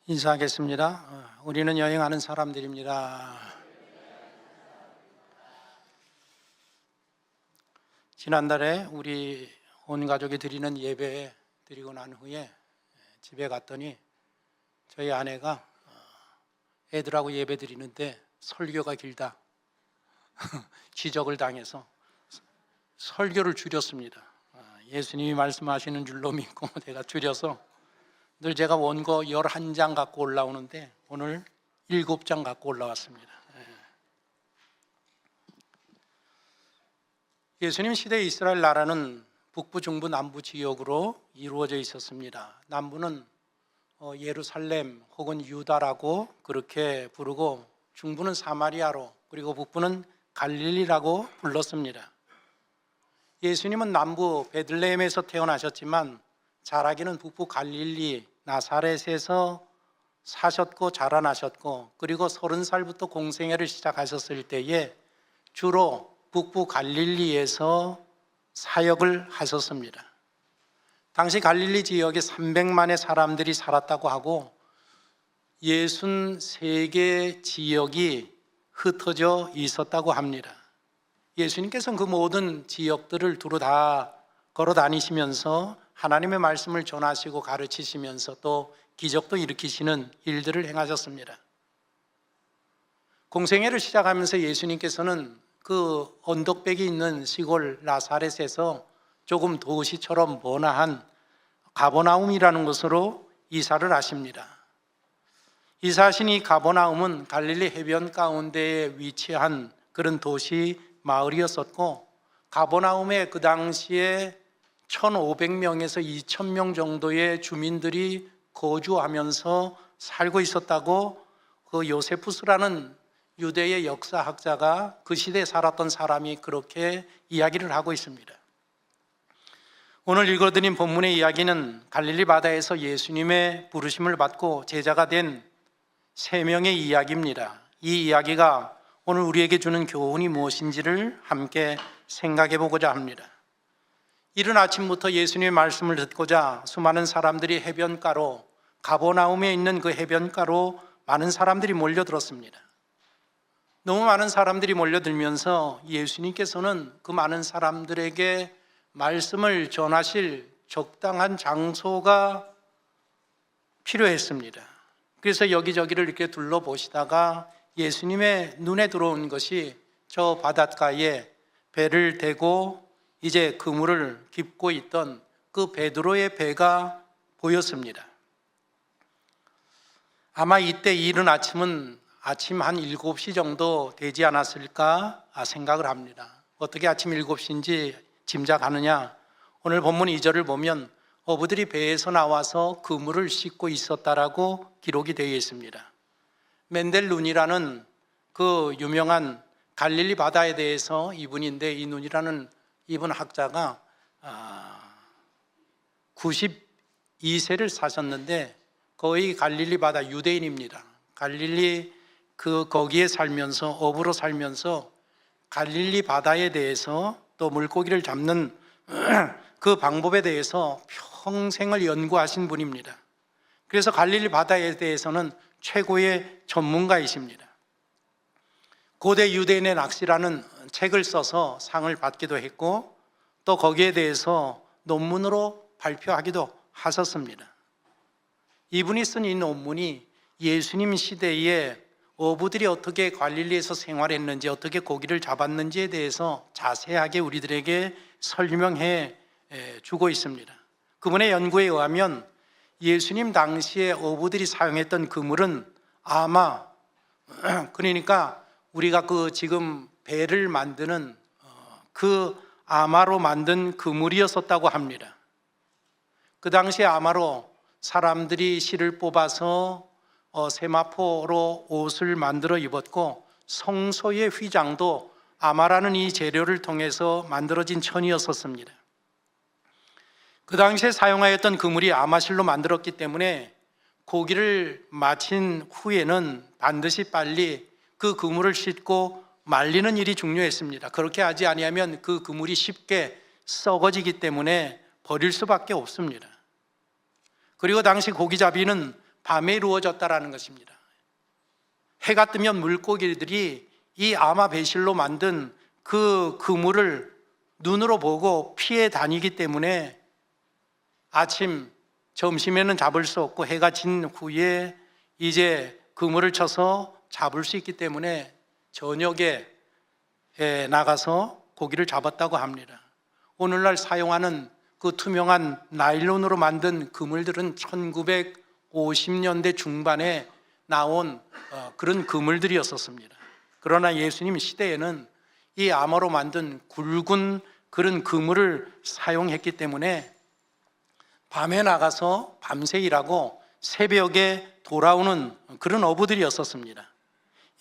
인사하겠습니다. 우리는 여행하는 사람들입니다. 지난달에 우리 온 가족이 드리는 예배 드리고 난 후에 집에 갔더니 저희 아내가 애들하고 예배 드리는데 설교가 길다 지적을 당해서 설교를 줄였습니다. 예수님이 말씀하시는 줄로 믿고 제가 줄여서 늘 제가 원고 11장 갖고 올라오는데 오늘 7장 갖고 올라왔습니다. 예수님 시대 이스라엘 나라는 북부, 중부, 남부 지역으로 이루어져 있었습니다. 남부는 예루살렘 혹은 유다라고 그렇게 부르고, 중부는 사마리아로, 그리고 북부는 갈릴리라고 불렀습니다. 예수님은 남부 베들레헴에서 태어나셨지만 자라기는 북부 갈릴리 나사렛에서 사셨고 자라나셨고, 그리고 30살부터 공생애를 시작하셨을 때에 주로 북부 갈릴리에서 사역을 하셨습니다. 당시 갈릴리 지역에 300만의 사람들이 살았다고 하고 63개 지역이 흩어져 있었다고 합니다. 예수님께서는 그 모든 지역들을 두루 다 걸어 다니시면서 하나님의 말씀을 전하시고 가르치시면서 또 기적도 일으키시는 일들을 행하셨습니다. 공생애를 시작하면서 예수님께서는 그 언덕백이 있는 시골 나사렛에서 조금 도시처럼 번화한 가버나움이라는 곳으로 이사를 하십니다. 이사하신 이 가버나움은 갈릴리 해변 가운데에 위치한 그런 도시 마을이었었고, 가버나움에 그 당시에 1,500명에서 2,000명 정도의 주민들이 거주하면서 살고 있었다고 그 요세푸스라는 유대의 역사학자가 그 시대에 살았던 사람이 그렇게 이야기를 하고 있습니다. 오늘 읽어드린 본문의 이야기는 갈릴리 바다에서 예수님의 부르심을 받고 제자가 된 3명의 이야기입니다. 이 이야기가 오늘 우리에게 주는 교훈이 무엇인지를 함께 생각해 보고자 합니다. 이른 아침부터 예수님의 말씀을 듣고자 수많은 사람들이 해변가로, 가버나움에 있는 그 해변가로 많은 사람들이 몰려들었습니다. 너무 많은 사람들이 몰려들면서 예수님께서는 그 많은 사람들에게 말씀을 전하실 적당한 장소가 필요했습니다. 그래서 여기저기를 이렇게 둘러보시다가 예수님의 눈에 들어온 것이 저 바닷가에 배를 대고 이제 그물을 깁고 있던 그 베드로의 배가 보였습니다. 아마 이때 이른 아침은 아침 한 7시 정도 되지 않았을까 생각을 합니다. 어떻게 아침 7시인지 짐작하느냐? 오늘 본문 2절을 보면 어부들이 배에서 나와서 그물을 씻고 있었다라고 기록이 되어 있습니다. 멘델 눈이라는 그 유명한 갈릴리 바다에 대해서 이분인데, 이 눈이라는 이분 학자가 92세를 사셨는데 거의 갈릴리 바다 유대인입니다. 갈릴리 거기에 살면서, 어부로 살면서 갈릴리 바다에 대해서 또 물고기를 잡는 그 방법에 대해서 평생을 연구하신 분입니다. 그래서 갈릴리 바다에 대해서는 최고의 전문가이십니다. 고대 유대인의 낚시라는 책을 써서 상을 받기도 했고 또 거기에 대해서 논문으로 발표하기도 하셨습니다. 이분이 쓴 이 논문이 예수님 시대에 어부들이 어떻게 갈릴리에서 생활했는지, 어떻게 고기를 잡았는지에 대해서 자세하게 우리들에게 설명해 주고 있습니다. 그분의 연구에 의하면 예수님 당시에 어부들이 사용했던 그물은 아마, 그러니까 우리가 그 지금 배를 만드는 그 아마로 만든 그물이었었다고 합니다. 그 당시에 아마로 사람들이 실을 뽑아서 세마포로 옷을 만들어 입었고, 성소의 휘장도 아마라는 이 재료를 통해서 만들어진 천이었었습니다. 그 당시에 사용하였던 그물이 아마실로 만들었기 때문에 고기를 마친 후에는 반드시 빨리 그 그물을 씻고 말리는 일이 중요했습니다. 그렇게 하지 아니하면 그 그물이 쉽게 썩어지기 때문에 버릴 수밖에 없습니다. 그리고 당시 고기잡이는 밤에 이루어졌다라는 것입니다. 해가 뜨면 물고기들이 이 아마 배실로 만든 그 그물을 눈으로 보고 피해 다니기 때문에 아침, 점심에는 잡을 수 없고 해가 진 후에 이제 그물을 쳐서 잡을 수 있기 때문에 저녁에 나가서 고기를 잡았다고 합니다. 오늘날 사용하는 그 투명한 나일론으로 만든 그물들은 1950년대 중반에 나온 그런 그물들이었었습니다. 그러나 예수님 시대에는 이 암호로 만든 굵은 그런 그물을 사용했기 때문에 밤에 나가서 밤새 일하고 새벽에 돌아오는 그런 어부들이었었습니다.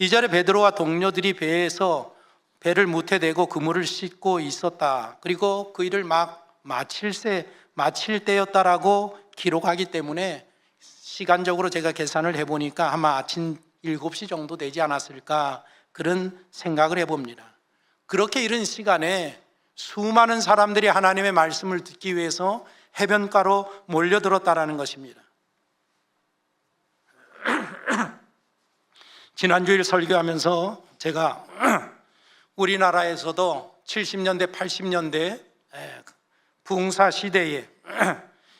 2절에 베드로와 동료들이 배에서 배를 무태대고 그물을 씻고 있었다. 그리고 그 일을 막 마칠 때였다라고 기록하기 때문에 시간적으로 제가 계산을 해보니까 아마 아침 7시 정도 되지 않았을까 그런 생각을 해봅니다. 그렇게 이른 시간에 수많은 사람들이 하나님의 말씀을 듣기 위해서 해변가로 몰려들었다라는 것입니다. 지난주일 설교하면서 제가 우리나라에서도 70년대, 80년대 붕사 시대에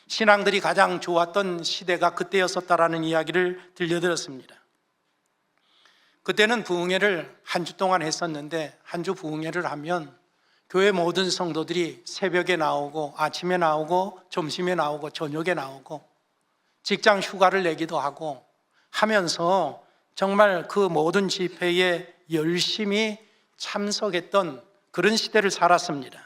신앙들이 가장 좋았던 시대가 그때였었다라는 이야기를 들려드렸습니다. 그때는 부흥회를 한 주 동안 했었는데 한 주 부흥회를 하면 교회 모든 성도들이 새벽에 나오고 아침에 나오고 점심에 나오고 저녁에 나오고 직장 휴가를 내기도 하고 하면서 정말 그 모든 집회에 열심히 참석했던 그런 시대를 살았습니다.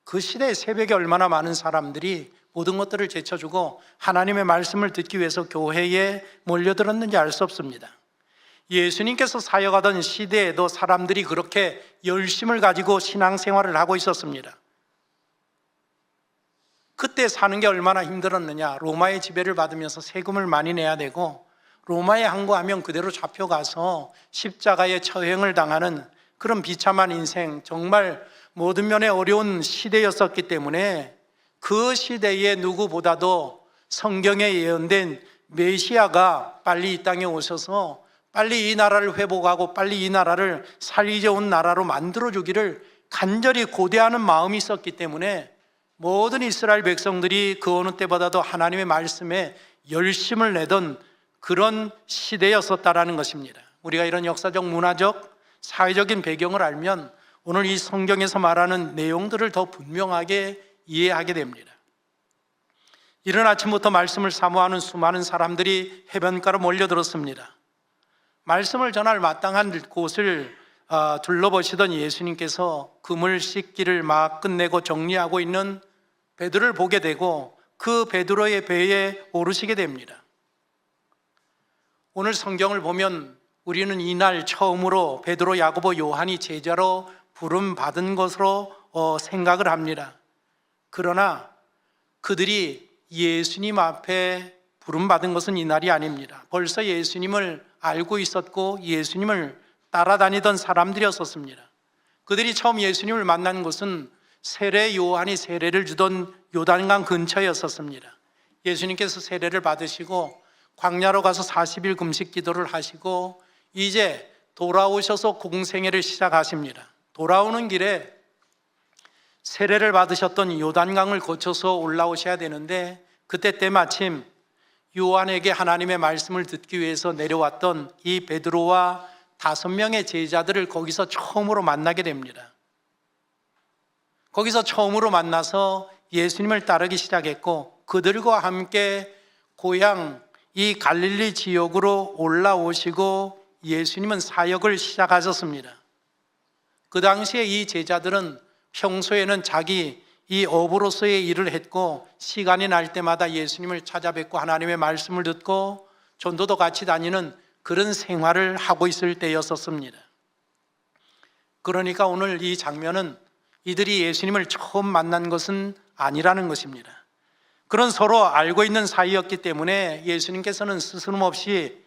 그 시대에 새벽에 얼마나 많은 사람들이 모든 것들을 제쳐주고 하나님의 말씀을 듣기 위해서 교회에 몰려들었는지 알 수 없습니다. 예수님께서 사역하던 시대에도 사람들이 그렇게 열심을 가지고 신앙생활을 하고 있었습니다. 그때 사는 게 얼마나 힘들었느냐. 로마의 지배를 받으면서 세금을 많이 내야 되고 로마에 항거하면 그대로 잡혀가서 십자가에 처형을 당하는 그런 비참한 인생, 정말 모든 면에 어려운 시대였었기 때문에 그 시대에 누구보다도 성경에 예언된 메시아가 빨리 이 땅에 오셔서 빨리 이 나라를 회복하고 빨리 이 나라를 살기 좋은 나라로 만들어주기를 간절히 고대하는 마음이 있었기 때문에 모든 이스라엘 백성들이 그 어느 때보다도 하나님의 말씀에 열심을 내던 그런 시대였었다라는 것입니다. 우리가 이런 역사적, 문화적, 사회적인 배경을 알면 오늘 이 성경에서 말하는 내용들을 더 분명하게 이해하게 됩니다. 이른 아침부터 말씀을 사모하는 수많은 사람들이 해변가로 몰려들었습니다. 말씀을 전할 마땅한 곳을 둘러보시던 예수님께서 그물 씻기를 막 끝내고 정리하고 있는 베드로를 보게 되고 그 베드로의 배에 오르시게 됩니다. 오늘 성경을 보면 우리는 이날 처음으로 베드로, 야고보, 요한이 제자로 부름받은 것으로 생각을 합니다. 그러나 그들이 예수님 앞에 부름받은 것은 이날이 아닙니다. 벌써 예수님을 알고 있었고 예수님을 따라다니던 사람들이었었습니다. 그들이 처음 예수님을 만난 곳은 세례 요한이 세례를 주던 요단강 근처였었습니다. 예수님께서 세례를 받으시고 광야로 가서 40일 금식 기도를 하시고 이제 돌아오셔서 공생애를 시작하십니다. 돌아오는 길에 세례를 받으셨던 요단강을 거쳐서 올라오셔야 되는데 그때 때마침 요한에게 하나님의 말씀을 듣기 위해서 내려왔던 이 베드로와 5명의 제자들을 거기서 처음으로 만나게 됩니다. 거기서 처음으로 만나서 예수님을 따르기 시작했고 그들과 함께 고향 이 갈릴리 지역으로 올라오시고 예수님은 사역을 시작하셨습니다. 그 당시에 이 제자들은 평소에는 자기 이 어부로서의 일을 했고 시간이 날 때마다 예수님을 찾아뵙고 하나님의 말씀을 듣고 전도도 같이 다니는 그런 생활을 하고 있을 때였었습니다. 그러니까 오늘 이 장면은 이들이 예수님을 처음 만난 것은 아니라는 것입니다. 그런 서로 알고 있는 사이였기 때문에 예수님께서는 스스럼없이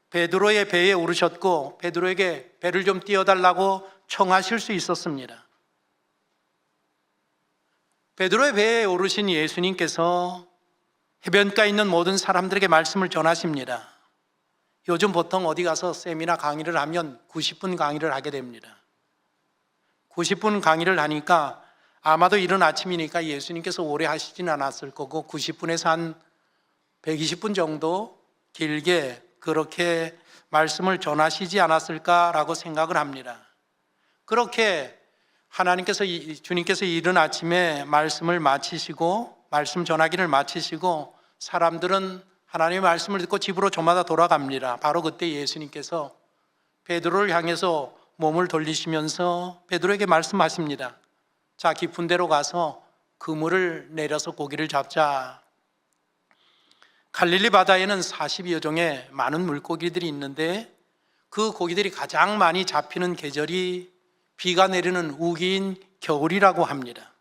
베드로의 배에 오르셨고 베드로에게 배를 좀 띄워달라고 청하실 수 있었습니다. 베드로의 배에 오르신 예수님께서 해변가에 있는 모든 사람들에게 말씀을 전하십니다. 요즘 보통 어디 가서 세미나 강의를 하면 90분 강의를 하게 됩니다. 90분 강의를 하니까 아마도 이른 아침이니까 예수님께서 오래 하시진 않았을 거고 90분에서 한 120분 정도 길게 그렇게 말씀을 전하시지 않았을까라고 생각을 합니다. 그렇게 주님께서 이른 아침에 말씀을 마치시고 말씀 전하기를 마치시고 사람들은 하나님의 말씀을 듣고 집으로 저마다 돌아갑니다. 바로 그때 예수님께서 베드로를 향해서 몸을 돌리시면서 베드로에게 말씀하십니다. 자, 깊은 데로 가서 그물을 내려서 고기를 잡자. 갈릴리 바다에는 40여 종의 많은 물고기들이 있는데 그 고기들이 가장 많이 잡히는 계절이 비가 내리는 우기인 겨울이라고 합니다.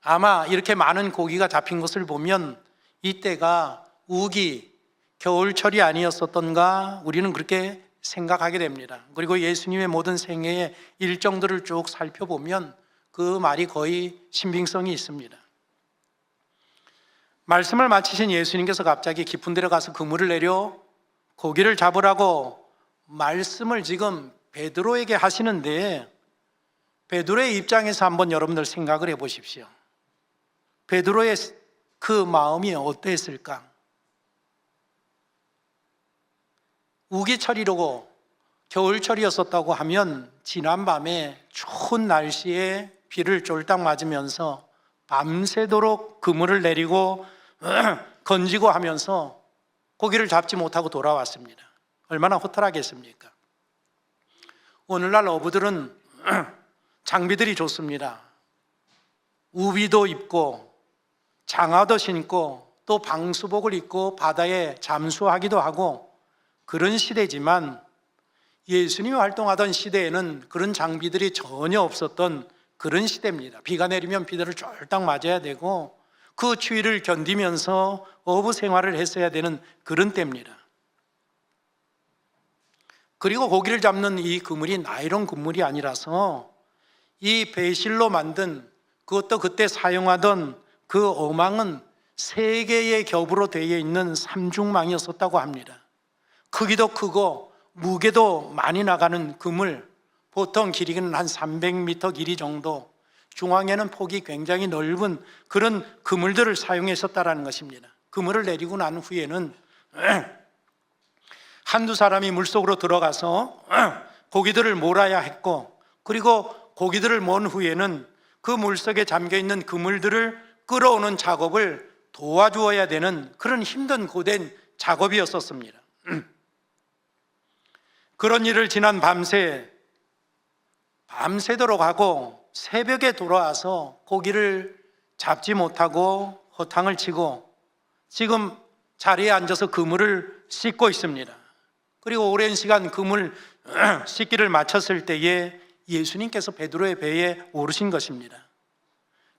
아마 이렇게 많은 고기가 잡힌 것을 보면 이때가 우기, 겨울철이 아니었었던가 우리는 그렇게 생각하게 됩니다. 그리고 예수님의 모든 생애의 일정들을 쭉 살펴보면 그 말이 거의 신빙성이 있습니다. 말씀을 마치신 예수님께서 갑자기 깊은 데로 가서 그물을 내려 고기를 잡으라고 말씀을 지금 베드로에게 하시는데 베드로의 입장에서 한번 여러분들 생각을 해보십시오. 베드로의 그 마음이 어떠했을까? 우기철이라고 겨울철이었었다고 하면 지난밤에 추운 날씨에 비를 쫄딱 맞으면서 밤새도록 그물을 내리고 건지고 하면서 고기를 잡지 못하고 돌아왔습니다. 얼마나 허탈하겠습니까? 오늘날 어부들은 장비들이 좋습니다. 우비도 입고 장화도 신고 또 방수복을 입고 바다에 잠수하기도 하고 그런 시대지만 예수님이 활동하던 시대에는 그런 장비들이 전혀 없었던 그런 시대입니다. 비가 내리면 비들을 쫄딱 맞아야 되고 그 추위를 견디면서 어부 생활을 했어야 되는 그런 때입니다. 그리고 고기를 잡는 이 그물이 나일론 그물이 아니라서 이 배실로 만든 그것도 그때 사용하던 그 어망은 3개의 겹으로 되어 있는 삼중망이었었다고 합니다. 크기도 크고 무게도 많이 나가는 그물, 보통 길이는 한 300m 길이 정도, 중앙에는 폭이 굉장히 넓은 그런 그물들을 사용했었다는 것입니다. 그물을 내리고 난 후에는 한두 사람이 물속으로 들어가서 고기들을 몰아야 했고, 그리고 고기들을 몰 후에는 그 물속에 잠겨있는 그물들을 끌어오는 작업을 도와주어야 되는 그런 힘든 고된 작업이었었습니다. 그런 일을 지난 밤새도록 하고 새벽에 돌아와서 고기를 잡지 못하고 허탕을 치고 지금 자리에 앉아서 그물을 씻고 있습니다. 그리고 오랜 시간 그물 씻기를 마쳤을 때에 예수님께서 베드로의 배에 오르신 것입니다.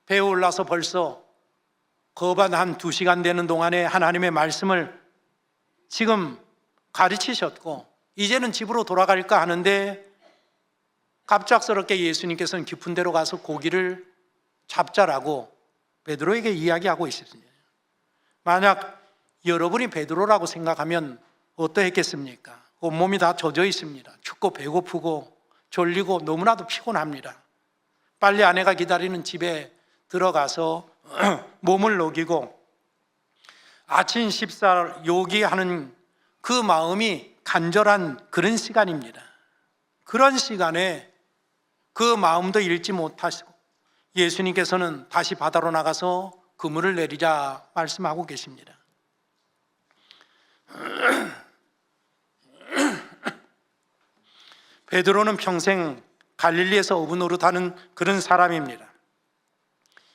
배에 올라서 벌써 거반 한 2시간 되는 동안에 하나님의 말씀을 지금 가르치셨고 이제는 집으로 돌아갈까 하는데 갑작스럽게 예수님께서는 깊은 데로 가서 고기를 잡자라고 베드로에게 이야기하고 있습니다. 만약 여러분이 베드로라고 생각하면 어떠했겠습니까? 온몸이 다 젖어 있습니다. 춥고 배고프고 졸리고 너무나도 피곤합니다. 빨리 아내가 기다리는 집에 들어가서 몸을 녹이고 아침 식사 요기하는 그 마음이 간절한 그런 시간입니다. 그런 시간에 그 마음도 잃지 못하시고 예수님께서는 다시 바다로 나가서 그물을 내리자 말씀하고 계십니다. 베드로는 평생 갈릴리에서 어부 노릇하는 그런 사람입니다.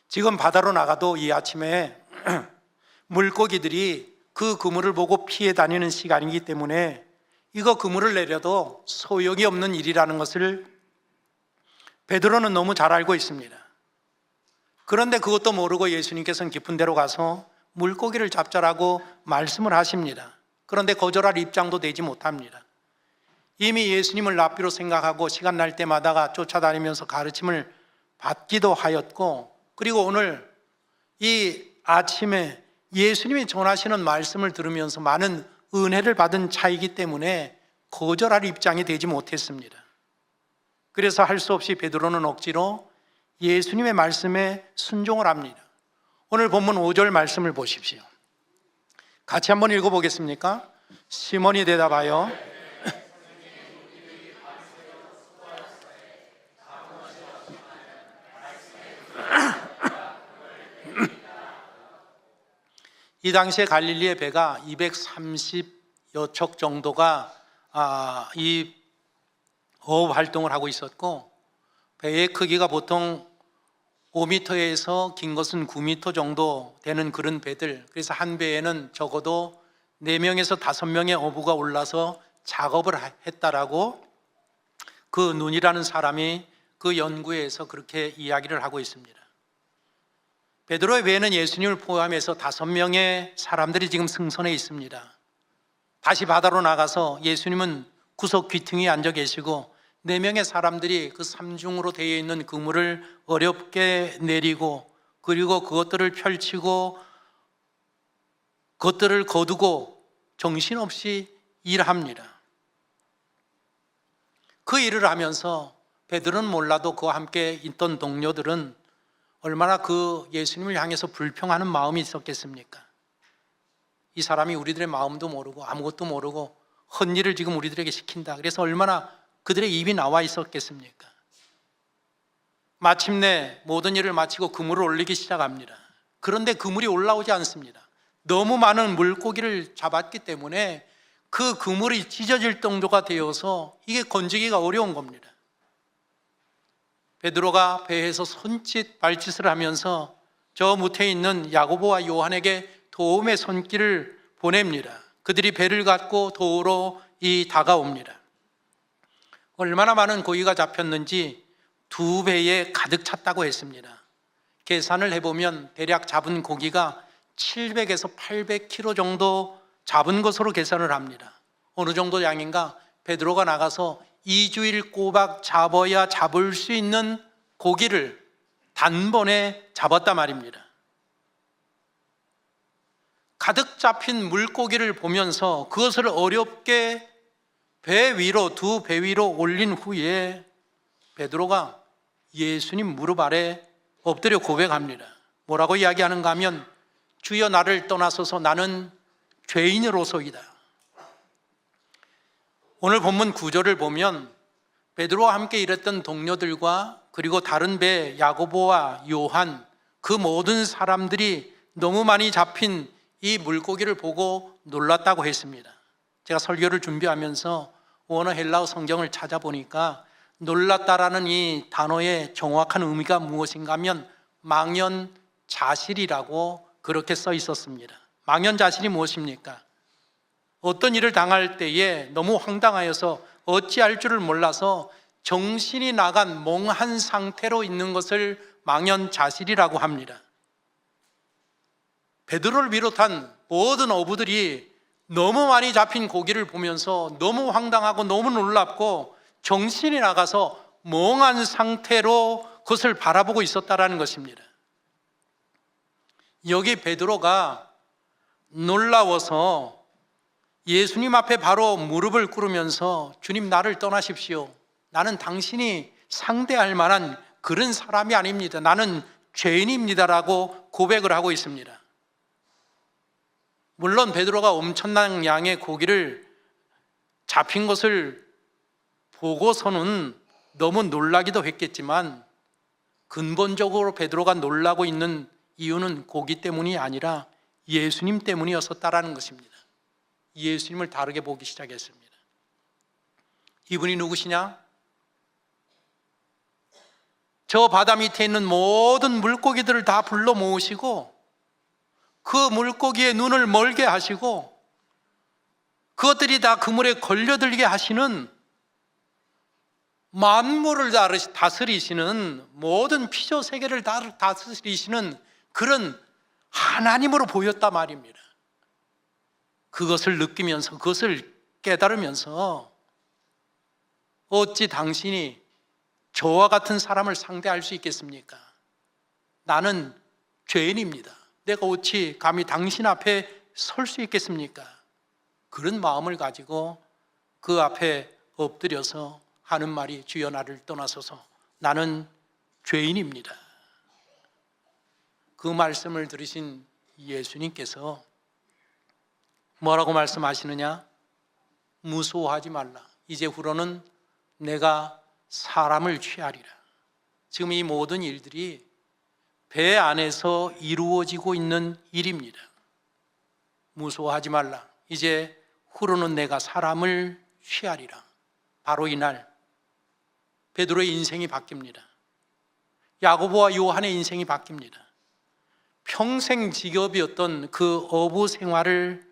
지금 바다로 나가도 이 아침에 물고기들이 그 그물을 보고 피해 다니는 시간이기 때문에 이거 그물을 내려도 소용이 없는 일이라는 것을 베드로는 너무 잘 알고 있습니다. 그런데 그것도 모르고 예수님께서는 깊은 데로 가서 물고기를 잡자라고 말씀을 하십니다. 그런데 거절할 입장도 되지 못합니다. 이미 예수님을 랍비로 생각하고 시간 날 때마다 쫓아다니면서 가르침을 받기도 하였고, 그리고 오늘 이 아침에 예수님이 전하시는 말씀을 들으면서 많은 은혜를 받은 차이기 때문에 거절할 입장이 되지 못했습니다. 그래서 할 수 없이 베드로는 억지로 예수님의 말씀에 순종을 합니다. 오늘 본문 5절 말씀을 보십시오. 같이 한번 읽어보겠습니까? 시몬이 대답하여 이 당시에 갈릴리의 배가 230여 척 정도가 이 어업 활동을 하고 있었고, 배의 크기가 보통 5m에서 긴 것은 9m 정도 되는 그런 배들, 그래서 한 배에는 적어도 4명에서 5명의 어부가 올라서 작업을 했다라고 그 눈이라는 사람이 그 연구에서 그렇게 이야기를 하고 있습니다. 베드로의 배에는 예수님을 포함해서 5명의 사람들이 지금 승선해 있습니다. 다시 바다로 나가서 예수님은 구석 귀퉁이에 앉아 계시고 4명의 사람들이 그 삼중으로 되어 있는 그물을 어렵게 내리고, 그리고 그것들을 펼치고 그것들을 거두고 정신없이 일합니다. 그 일을 하면서 베드로는 몰라도 그와 함께 있던 동료들은 얼마나 그 예수님을 향해서 불평하는 마음이 있었겠습니까? 이 사람이 우리들의 마음도 모르고 아무것도 모르고 헛일을 지금 우리들에게 시킨다. 그래서 얼마나 그들의 입이 나와 있었겠습니까? 마침내 모든 일을 마치고 그물을 올리기 시작합니다. 그런데 그물이 올라오지 않습니다. 너무 많은 물고기를 잡았기 때문에 그 그물이 찢어질 정도가 되어서 이게 건지기가 어려운 겁니다. 베드로가 배에서 손짓 발짓을 하면서 저 무태에 있는 야고보와 요한에게 도움의 손길을 보냅니다. 그들이 배를 갖고 도로 다가옵니다. 얼마나 많은 고기가 잡혔는지 2배에 가득 찼다고 했습니다. 계산을 해보면 대략 잡은 고기가 700에서 800kg 정도 잡은 것으로 계산을 합니다. 어느 정도 양인가? 베드로가 나가서 2주일 꼬박 잡아야 잡을 수 있는 고기를 단번에 잡았단 말입니다. 가득 잡힌 물고기를 보면서 그것을 어렵게 배 위로, 2배 위로 올린 후에 베드로가 예수님 무릎 아래 엎드려 고백합니다. 뭐라고 이야기하는가 하면, 주여 나를 떠나소서, 나는 죄인으로소이다. 오늘 본문 9절을 보면 베드로와 함께 일했던 동료들과 그리고 다른 배 야고보와 요한, 그 모든 사람들이 너무 많이 잡힌 이 물고기를 보고 놀랐다고 했습니다. 제가 설교를 준비하면서 원어 헬라어 성경을 찾아보니까 놀랐다라는 이 단어의 정확한 의미가 무엇인가 하면 망연자실이라고 그렇게 써 있었습니다. 망연자실이 무엇입니까? 어떤 일을 당할 때에 너무 황당하여서 어찌할 줄을 몰라서 정신이 나간 몽한 상태로 있는 것을 망연자실이라고 합니다. 베드로를 비롯한 모든 어부들이 너무 많이 잡힌 고기를 보면서 너무 황당하고 너무 놀랍고 정신이 나가서 멍한 상태로 그것을 바라보고 있었다라는 것입니다. 여기 베드로가 놀라워서 예수님 앞에 바로 무릎을 꿇으면서, 주님 나를 떠나십시오. 나는 당신이 상대할 만한 그런 사람이 아닙니다. 나는 죄인입니다라고 고백을 하고 있습니다. 물론 베드로가 엄청난 양의 고기를 잡힌 것을 보고서는 너무 놀라기도 했겠지만, 근본적으로 베드로가 놀라고 있는 이유는 고기 때문이 아니라 예수님 때문이었었다라는 것입니다. 예수님을 다르게 보기 시작했습니다. 이분이 누구시냐? 저 바다 밑에 있는 모든 물고기들을 다 불러 모으시고 그 물고기의 눈을 멀게 하시고 그것들이 다 그물에 걸려들게 하시는, 만물을 다스리시는, 모든 피조 세계를 다스리시는 그런 하나님으로 보였단 말입니다. 그것을 느끼면서, 그것을 깨달으면서 어찌 당신이 저와 같은 사람을 상대할 수 있겠습니까? 나는 죄인입니다. 내가 어찌 감히 당신 앞에 설 수 있겠습니까? 그런 마음을 가지고 그 앞에 엎드려서 하는 말이 주여 나를 떠나소서 나는 죄인입니다. 그 말씀을 들으신 예수님께서 뭐라고 말씀하시느냐? 무서워하지 말라. 이제후로는 내가 사람을 취하리라. 지금 이 모든 일들이 배 안에서 이루어지고 있는 일입니다. 무서워하지 말라. 이제 후로는 내가 사람을 취하리라. 바로 이날 베드로의 인생이 바뀝니다. 야고보와 요한의 인생이 바뀝니다. 평생 직업이었던 그 어부 생활을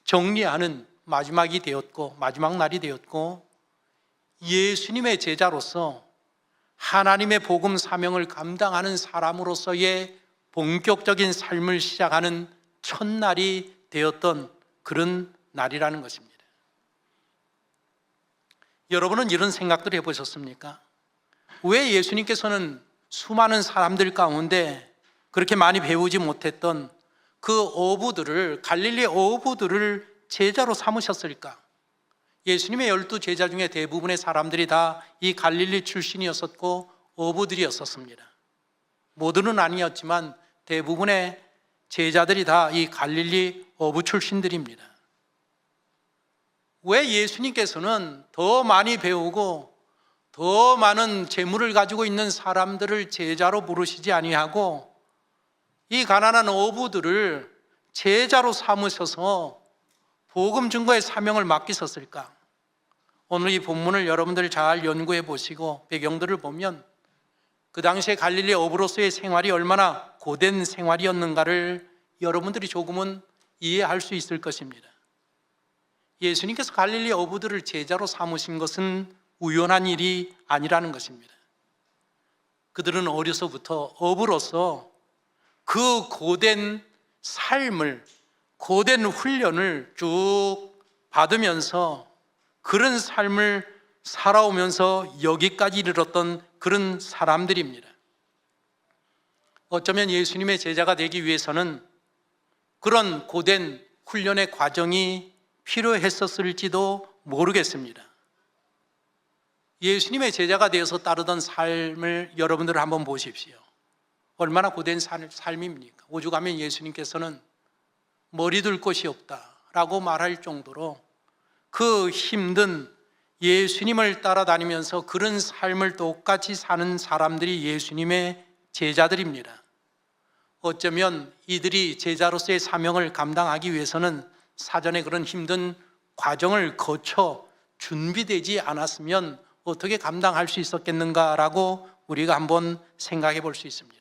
정리하는 마지막이 되었고 마지막 날이 되었고 예수님의 제자로서 하나님의 복음 사명을 감당하는 사람으로서의 본격적인 삶을 시작하는 첫날이 되었던 그런 날이라는 것입니다. 여러분은 이런 생각들 해보셨습니까? 왜 예수님께서는 수많은 사람들 가운데 그렇게 많이 배우지 못했던 그 어부들을, 갈릴리 어부들을 제자로 삼으셨을까? 예수님의 12 제자 중에 대부분의 사람들이 다 이 갈릴리 출신이었었고 어부들이었었습니다. 모두는 아니었지만 대부분의 제자들이 다 이 갈릴리 어부 출신들입니다. 왜 예수님께서는 더 많이 배우고 더 많은 재물을 가지고 있는 사람들을 제자로 부르시지 아니하고 이 가난한 어부들을 제자로 삼으셔서 복음 증거의 사명을 맡기셨을까? 오늘 이 본문을 여러분들 잘 연구해 보시고 배경들을 보면 그 당시에 갈릴리 어부로서의 생활이 얼마나 고된 생활이었는가를 여러분들이 조금은 이해할 수 있을 것입니다. 예수님께서 갈릴리 어부들을 제자로 삼으신 것은 우연한 일이 아니라는 것입니다. 그들은 어려서부터 어부로서 그 고된 삶을, 고된 훈련을 쭉 받으면서 그런 삶을 살아오면서 여기까지 이르렀던 그런 사람들입니다. 어쩌면 예수님의 제자가 되기 위해서는 그런 고된 훈련의 과정이 필요했었을지도 모르겠습니다. 예수님의 제자가 되어서 따르던 삶을 여러분들 한번 보십시오. 얼마나 고된 삶입니까? 오죽하면 예수님께서는 머리 둘 곳이 없다라고 말할 정도로 그 힘든 예수님을 따라다니면서 그런 삶을 똑같이 사는 사람들이 예수님의 제자들입니다. 어쩌면 이들이 제자로서의 사명을 감당하기 위해서는 사전에 그런 힘든 과정을 거쳐 준비되지 않았으면 어떻게 감당할 수 있었겠는가라고 우리가 한번 생각해 볼 수 있습니다.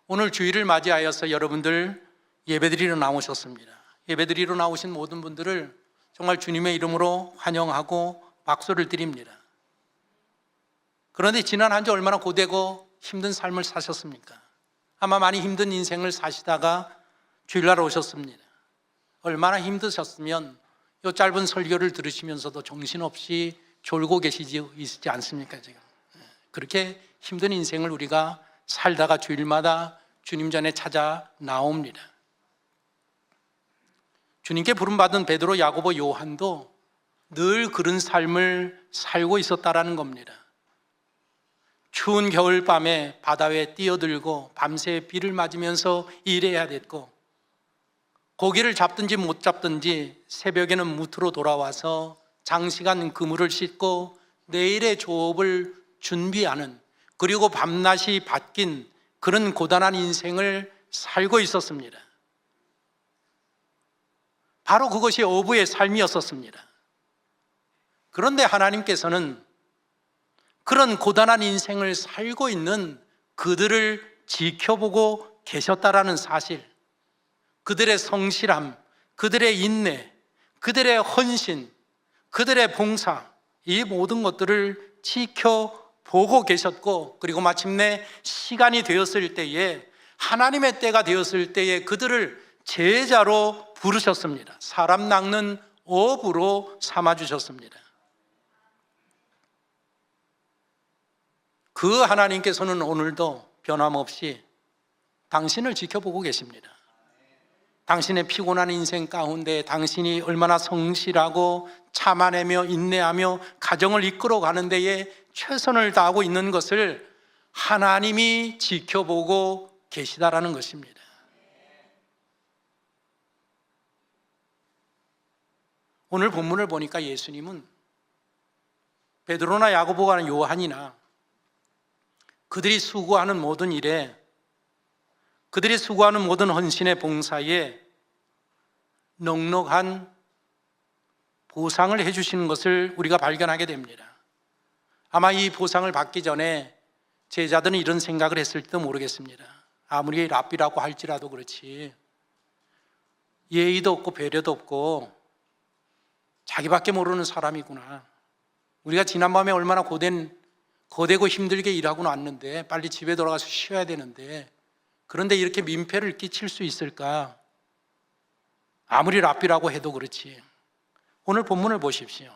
오늘 주일을 맞이하여서 여러분들 예배드리러 나오셨습니다. 예배드리러 나오신 모든 분들을 정말 주님의 이름으로 환영하고 박수를 드립니다. 그런데 지난 한 주 얼마나 고되고 힘든 삶을 사셨습니까? 아마 많이 힘든 인생을 사시다가 주일날 오셨습니다. 얼마나 힘드셨으면 이 짧은 설교를 들으시면서도 정신없이 졸고 계시지 않습니까? 지금 그렇게 힘든 인생을 우리가 살다가 주일마다 주님 전에 찾아 나옵니다. 주님께 부름받은 베드로, 야고보, 요한도 늘 그런 삶을 살고 있었다라는 겁니다. 추운 겨울밤에 바다 위에 뛰어들고 밤새 비를 맞으면서 일해야 됐고 고기를 잡든지 못 잡든지 새벽에는 무트로 돌아와서 장시간 그물을 씻고 내일의 조업을 준비하는, 그리고 밤낮이 바뀐 그런 고단한 인생을 살고 있었습니다. 바로 그것이 어부의 삶이었었습니다. 그런데 하나님께서는 그런 고단한 인생을 살고 있는 그들을 지켜보고 계셨다라는 사실, 그들의 성실함, 그들의 인내, 그들의 헌신, 그들의 봉사, 이 모든 것들을 지켜보고 계셨고, 그리고 마침내 시간이 되었을 때에, 하나님의 때가 되었을 때에 그들을 제자로 부르셨습니다. 사람 낚는 어부로 삼아주셨습니다. 그 하나님께서는 오늘도 변함없이 당신을 지켜보고 계십니다. 당신의 피곤한 인생 가운데 당신이 얼마나 성실하고 참아내며 인내하며 가정을 이끌어가는 데에 최선을 다하고 있는 것을 하나님이 지켜보고 계시다라는 것입니다. 오늘 본문을 보니까 예수님은 베드로나 야고보나 요한이나 그들이 수고하는 모든 일에, 그들이 수고하는 모든 헌신의 봉사에 넉넉한 보상을 해주시는 것을 우리가 발견하게 됩니다. 아마 이 보상을 받기 전에 제자들은 이런 생각을 했을지도 모르겠습니다. 아무리 랍비라고 할지라도 그렇지 예의도 없고 배려도 없고 자기밖에 모르는 사람이구나. 우리가 지난밤에 얼마나 고되고 힘들게 일하고 왔는데 빨리 집에 돌아가서 쉬어야 되는데 그런데 이렇게 민폐를 끼칠 수 있을까? 아무리 랍비라고 해도 그렇지. 오늘 본문을 보십시오.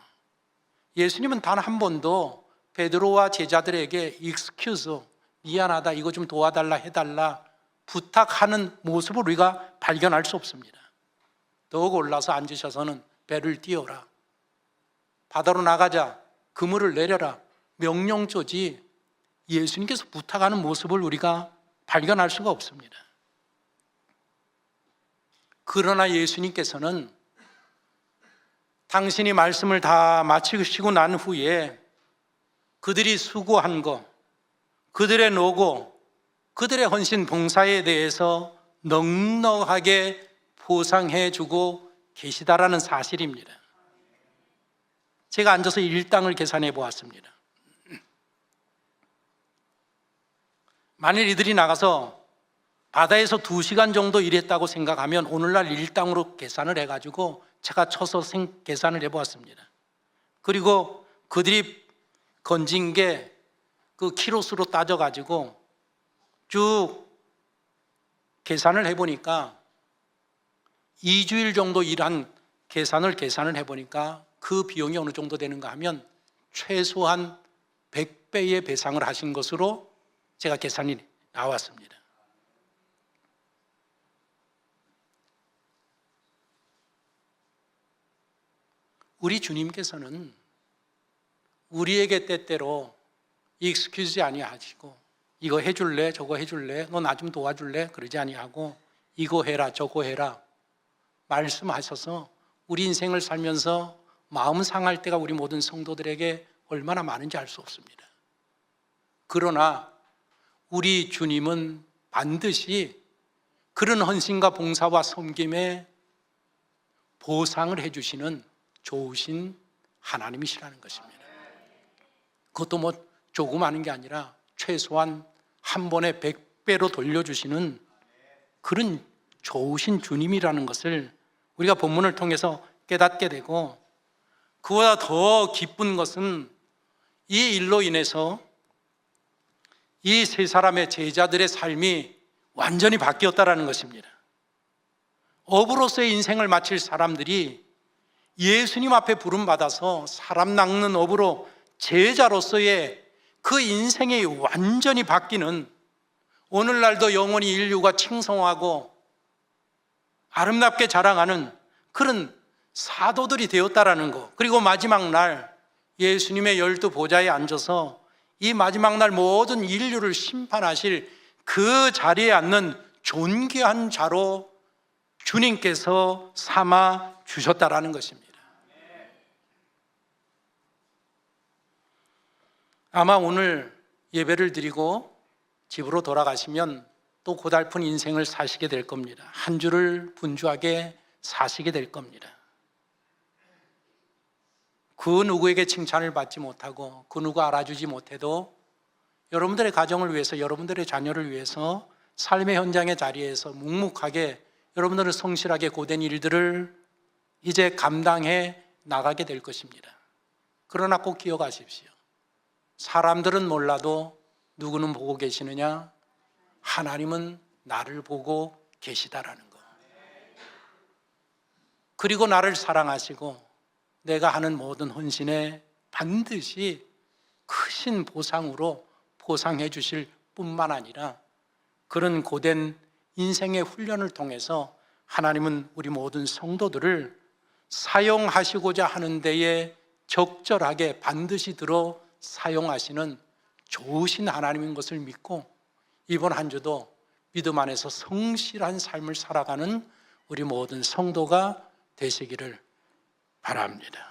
예수님은 단 한 번도 베드로와 제자들에게 excuse, 미안하다, 이거 좀 도와달라, 해달라 부탁하는 모습을 우리가 발견할 수 없습니다. 더욱 올라서 앉으셔서는 배를 띄워라, 바다로 나가자, 그물을 내려라, 명령조지 예수님께서 부탁하는 모습을 우리가 발견할 수가 없습니다. 그러나 예수님께서는 당신이 말씀을 다 마치시고 난 후에 그들이 수고한 것, 그들의 노고, 그들의 헌신 봉사에 대해서 넉넉하게 보상해 주고 계시다라는 사실입니다. 제가 앉아서 일당을 계산해 보았습니다. 만일 이들이 나가서 바다에서 2시간 정도 일했다고 생각하면 오늘날 일당으로 계산을 해가지고 제가 쳐서 계산을 해보았습니다. 그리고 그들이 건진 게 그 키로수로 따져가지고 쭉 계산을 해보니까 2주일 정도 일한 계산을 해보니까 그 비용이 어느 정도 되는가 하면 최소한 100배의 배상을 하신 것으로 제가 계산이 나왔습니다. 우리 주님께서는 우리에게 때때로 익스큐즈 아니하시고 이거 해줄래 저거 해줄래 너 나 좀 도와줄래 그러지 아니하고 이거 해라 저거 해라 말씀하셔서 우리 인생을 살면서 마음 상할 때가 우리 모든 성도들에게 얼마나 많은지 알 수 없습니다. 그러나 우리 주님은 반드시 그런 헌신과 봉사와 섬김에 보상을 해주시는 좋으신 하나님이시라는 것입니다. 그것도 뭐 조금 하는 게 아니라 최소한 한 번에 100배로 돌려주시는 그런 좋으신 주님이라는 것을 우리가 본문을 통해서 깨닫게 되고, 그보다 더 기쁜 것은 이 일로 인해서 이 세 사람의 제자들의 삶이 완전히 바뀌었다는 것입니다. 어부로서의 인생을 마칠 사람들이 예수님 앞에 부름받아서 사람 낚는 어부로 제자로서의 그 인생이 완전히 바뀌는, 오늘날도 영원히 인류가 칭송하고 아름답게 자랑하는 그런 사도들이 되었다라는 것. 그리고 마지막 날 예수님의 12 보좌에 앉아서 이 마지막 날 모든 인류를 심판하실 그 자리에 앉는 존귀한 자로 주님께서 삼아 주셨다라는 것입니다. 아마 오늘 예배를 드리고 집으로 돌아가시면 또 고달픈 인생을 사시게 될 겁니다. 한 주를 분주하게 사시게 될 겁니다. 그 누구에게 칭찬을 받지 못하고 그 누구 알아주지 못해도 여러분들의 가정을 위해서, 여러분들의 자녀를 위해서 삶의 현장의 자리에서 묵묵하게 여러분들은 성실하게 고된 일들을 이제 감당해 나가게 될 것입니다. 그러나 꼭 기억하십시오. 사람들은 몰라도 누구는 보고 계시느냐? 하나님은 나를 보고 계시다라는 것. 그리고 나를 사랑하시고 내가 하는 모든 헌신에 반드시 크신 보상으로 보상해 주실 뿐만 아니라 그런 고된 인생의 훈련을 통해서 하나님은 우리 모든 성도들을 사용하시고자 하는 데에 적절하게 반드시 들어 사용하시는 좋으신 하나님인 것을 믿고 이번 한 주도 믿음 안에서 성실한 삶을 살아가는 우리 모든 성도가 되시기를 바랍니다.